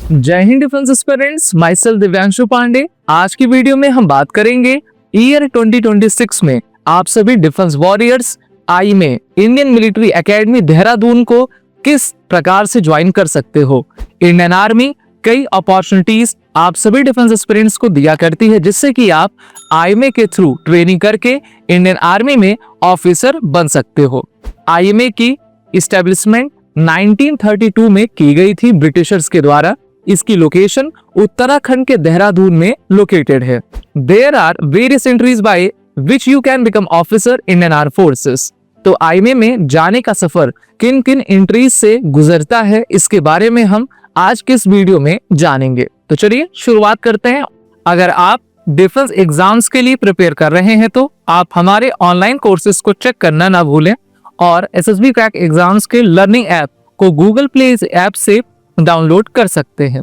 जय Hind defence aspirants, myself Divyanshu Pandey. आज की वीडियो में हम बात करेंगे ईयर 2026 में आप सभी डिफेंस वॉरियर्स आई में इंडियन मिलिट्री एकेडमी देहरादून को किस प्रकार से ज्वाइन कर सकते हो। इंडियन आर्मी कई अपॉर्चुनिटीज आप सभी डिफेंस एस्पिरेंट्स को दिया करती है, जिससे कि आप आईएमए के थ्रू ट्रेनिंग करके इंडियन आर्मी में ऑफिसर बन सकते हो। आईएमए की इस्टेब्लिशमेंट 1932 में की गई थी ब्रिटिशर्स के द्वारा। इसकी लोकेशन उत्तराखंड के देहरादून में लोकेटेड है। There are various entries by which you can become officer Indian arm forces. तो आईएमए में जाने का सफर किन किन एंट्रीज से गुजरता है, इसके बारे में हम आज के इस वीडियो में जानेंगे। तो चलिए शुरुआत करते हैं। अगर आप डिफेंस एग्जाम्स के लिए प्रिपेयर कर रहे हैं तो आप हमारे ऑनलाइन कोर्सेज को चेक करना ना भूलें और एसएसबी क्रैक एग्जाम्स के लर्निंग ऐप को गूगल प्ले ऐप से डाउनलोड कर सकते हैं।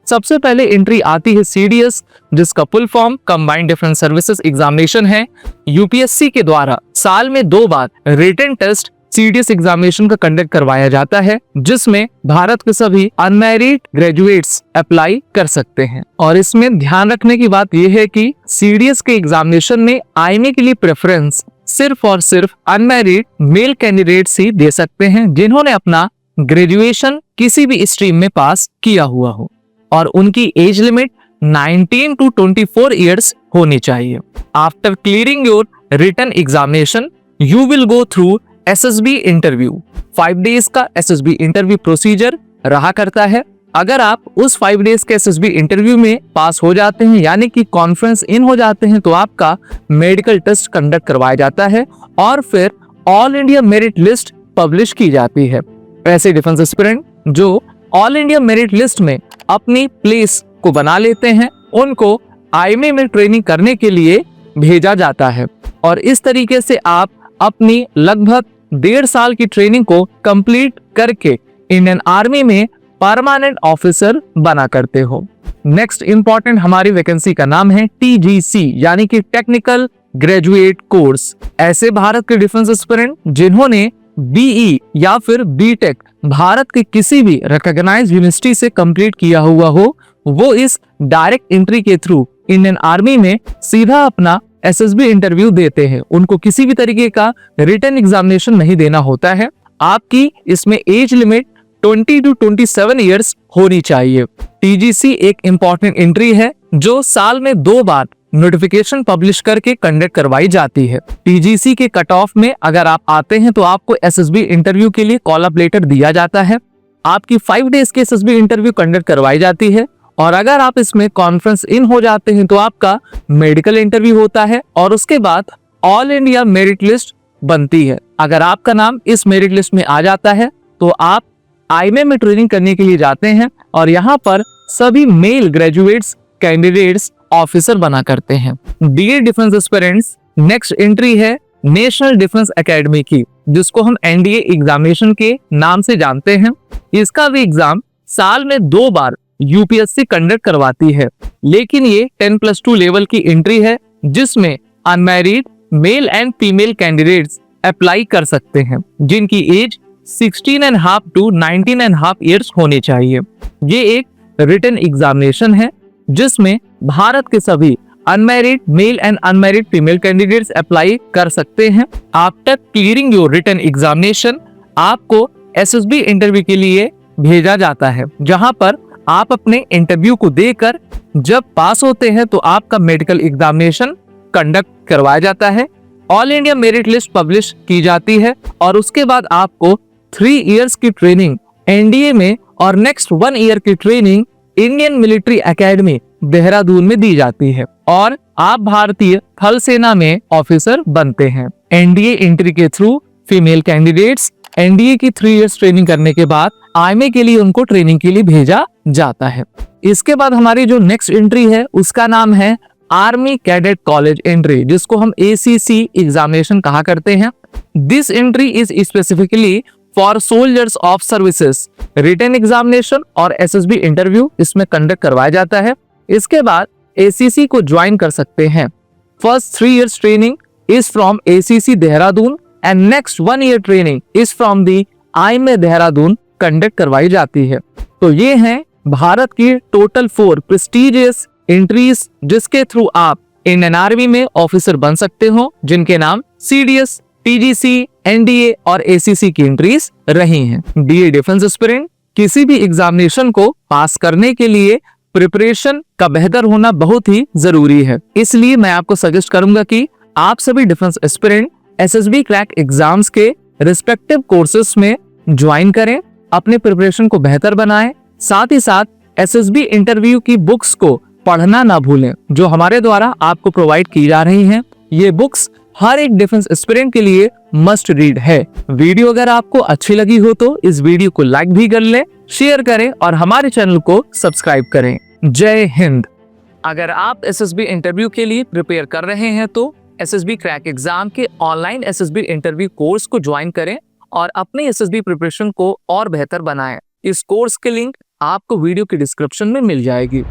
सबसे पहले एंट्री आती है सीडीएस, जिसका full form combined defence services examination है। यूपीएससी के द्वारा साल में 2 बार रिटन टेस्ट सीडीएस एग्जामिनेशन का कंडक्ट करवाया जाता है, जिसमें भारत के सभी अनमैरिड ग्रेजुएट्स अप्लाई कर सकते हैं। और इसमें ध्यान रखने की बात यह है कि सीडीएस के एग्जामिनेशन में आईएमए के लिए प्रेफरेंस सिर्फ और सिर्फ अनमैरिड मेल कैंडिडेट्स ही दे सकते हैं, जिन्होंने अपना ग्रेजुएशन किसी भी स्ट्रीम में पास किया हुआ हो और उनकी एज लिमिट 19 to 24 इयर्स होनी चाहिए। After clearing your written examination you will go through SSB interview. 5 days का एसएसबी इंटरव्यू प्रोसीजर रहा करता है। अगर आप उस 5 डेज के एसएसबी इंटरव्यू में पास हो जाते हैं, यानी कि कॉन्फ्रेंस इन हो जाते हैं, तो आपका मेडिकल टेस्ट कंडक्ट करवाया जाता है और फिर all India merit list publish की जाती है। ऐसे डिफेंस एस्पिरेंट जो ऑल इंडिया मेरिट लिस्ट में अपनी प्लेस को बना लेते हैं, उनको आईएमए में ट्रेनिंग करने के लिए भेजा जाता है और इस तरीके से आप अपनी लगभग 1.5 साल की ट्रेनिंग को कंप्लीट करके इंडियन आर्मी में परमानेंट ऑफिसर बना करते हो। नेक्स्ट इंपॉर्टेंट हमारी वैकेंसी का नाम है टीजीसी, यानी कि टेक्निकल ग्रेजुएट कोर्स। ऐसे भारत के डिफेंस एस्पिरेंट जिन्होंने बीई या फिर बीटेक भारत के किसी भी रिकॉग्नाइज्ड यूनिवर्सिटी से कंप्लीट किया हुआ हो, वो इस डायरेक्ट एंट्री के थ्रू इंडियन आर्मी में सीधा अपना एसएसबी इंटरव्यू देते हैं। उनको किसी भी तरीके का रिटन एग्जामिनेशन नहीं देना होता है। आपकी इसमें एज लिमिट 20 to 27 इयर्स होनी चाहिए। टीजीसी एक इंपॉर्टेंट एंट्री है जो साल में 2 बार नोटिफिकेशन पब्लिश करके कंडक्ट करवाई जाती है। टीजीसी के कट ऑफ में अगर आप आते हैं तो आपको एसएसबी इंटरव्यू के लिए कॉल अप लेटर दिया जाता है। आपकी 5 डेज की एसएसबी इंटरव्यू कंडक्ट करवाई जाती है और अगर आप इसमें कॉन्फ्रेंस इन हो जाते हैं तो आपका मेडिकल इंटरव्यू होता है और उसके बाद ऑल इंडिया मेरिट लिस्ट बनती है। अगर आपका नाम इस मेरिट लिस्ट में आ जाता है तो आप आईएमए में ट्रेनिंग करने के लिए जाते हैं और यहाँ पर सभी मेल ग्रेजुएट्स कैंडिडेट्स ऑफिसर बना करते हैं। Dear defence aspirants, next entry है नेशनल डिफेंस एकेडमी की, जिसको हम एनडीए एग्जामिनेशन के नाम से जानते हैं। इसका भी एग्जाम साल में 2 बार यूपीएससी कंडक्ट करवाती है, लेकिन ये 10+2 लेवल की एंट्री है, जिसमें unmarried male and female candidates apply कर सकते हैं, जिनकी एज 16.5 to 19.5 इयर्स होनी चाहिए। ये एक रिटन एग्जामिनेशन है जिसमें भारत के सभी unmarried male and unmarried female candidates apply कर सकते हैं। After clearing your written examination आपको एसएसबी इंटरव्यू के लिए भेजा जाता है, जहां पर आप अपने इंटरव्यू को देकर जब पास होते हैं तो आपका मेडिकल एग्जामिनेशन कंडक्ट करवाया जाता है। All India merit list publish की जाती है और उसके बाद आपको 3 इयर्स की ट्रेनिंग एनडीए में और नेक्स्ट 1 ईयर की training Indian military academy Dehradun में दी जाती है और आप भारतीय थल सेना में ऑफिसर बनते हैं। एनडीए एंट्री के थ्रू फीमेल कैंडिडेट्स एनडीए की 3 इयर्स ट्रेनिंग करने के बाद आईएमए के लिए उनको ट्रेनिंग के लिए भेजा जाता है। इसके बाद हमारी जो नेक्स्ट एंट्री है उसका नाम है आर्मी कैडेट कॉलेज एंट्री, जिसको हम एसीसी एग्जामिनेशन कहा करते हैं। This entry is specifically for soldiers of services. Written examination और एसएसबी इंटरव्यू इसमें कंडक्ट करवाया जाता है। इसके बाद एसीसी को ज्वाइन कर सकते हैं। First 3 years training is from ACC Dehradun and next 1 ear training is from the IMA Dehradun conduct करवाई जाती है। तो ये हैं भारत की टोटल 4 प्रेस्टिजियस एंट्रीज जिसके थ्रू आप इंडियन आर्मी में ऑफिसर बन सकते हो, जिनके नाम सीडीएस, टीजीसी, एनडीए और एसीसी की एंट्रीज रही हैं। डियर डिफेंस एस्पिरेंट, किसी भी एग्जामिनेशन को पास करने के लिए प्रिपरेशन का बेहतर होना बहुत ही जरूरी है। इसलिए मैं आपको सजेस्ट करूंगा कि आप सभी defence aspirant SSB crack exams के रिस्पेक्टिव कोर्सेस में ज्वाइन करें, अपने प्रिपरेशन को बेहतर बनाएं, साथ ही साथ एसएसबी इंटरव्यू की बुक्स को पढ़ना ना भूलें, जो हमारे द्वारा आपको प्रोवाइड की जा रही हैं। ये बुक्स हर एक डिफेंस एस्पिरेंट के लिए मस्ट रीड है। वीडियो अगर आपको अच्छी लगी हो तो इस वीडियो को लाइक भी कर लें, शेयर करें और हमारे चैनल को सब्सक्राइब करें। जय हिंद। अगर आप एसएसबी इंटरव्यू के लिए प्रिपेयर कर रहे हैं तो एसएसबी क्रैक एग्जाम के ऑनलाइन एसएसबी इंटरव्यू कोर्स को ज्वाइन करें और अपने एसएसबी प्रिपरेशन को और बेहतर बनाएं। इस कोर्स के लिंक आपको वीडियो के डिस्क्रिप्शन में मिल जाएगी।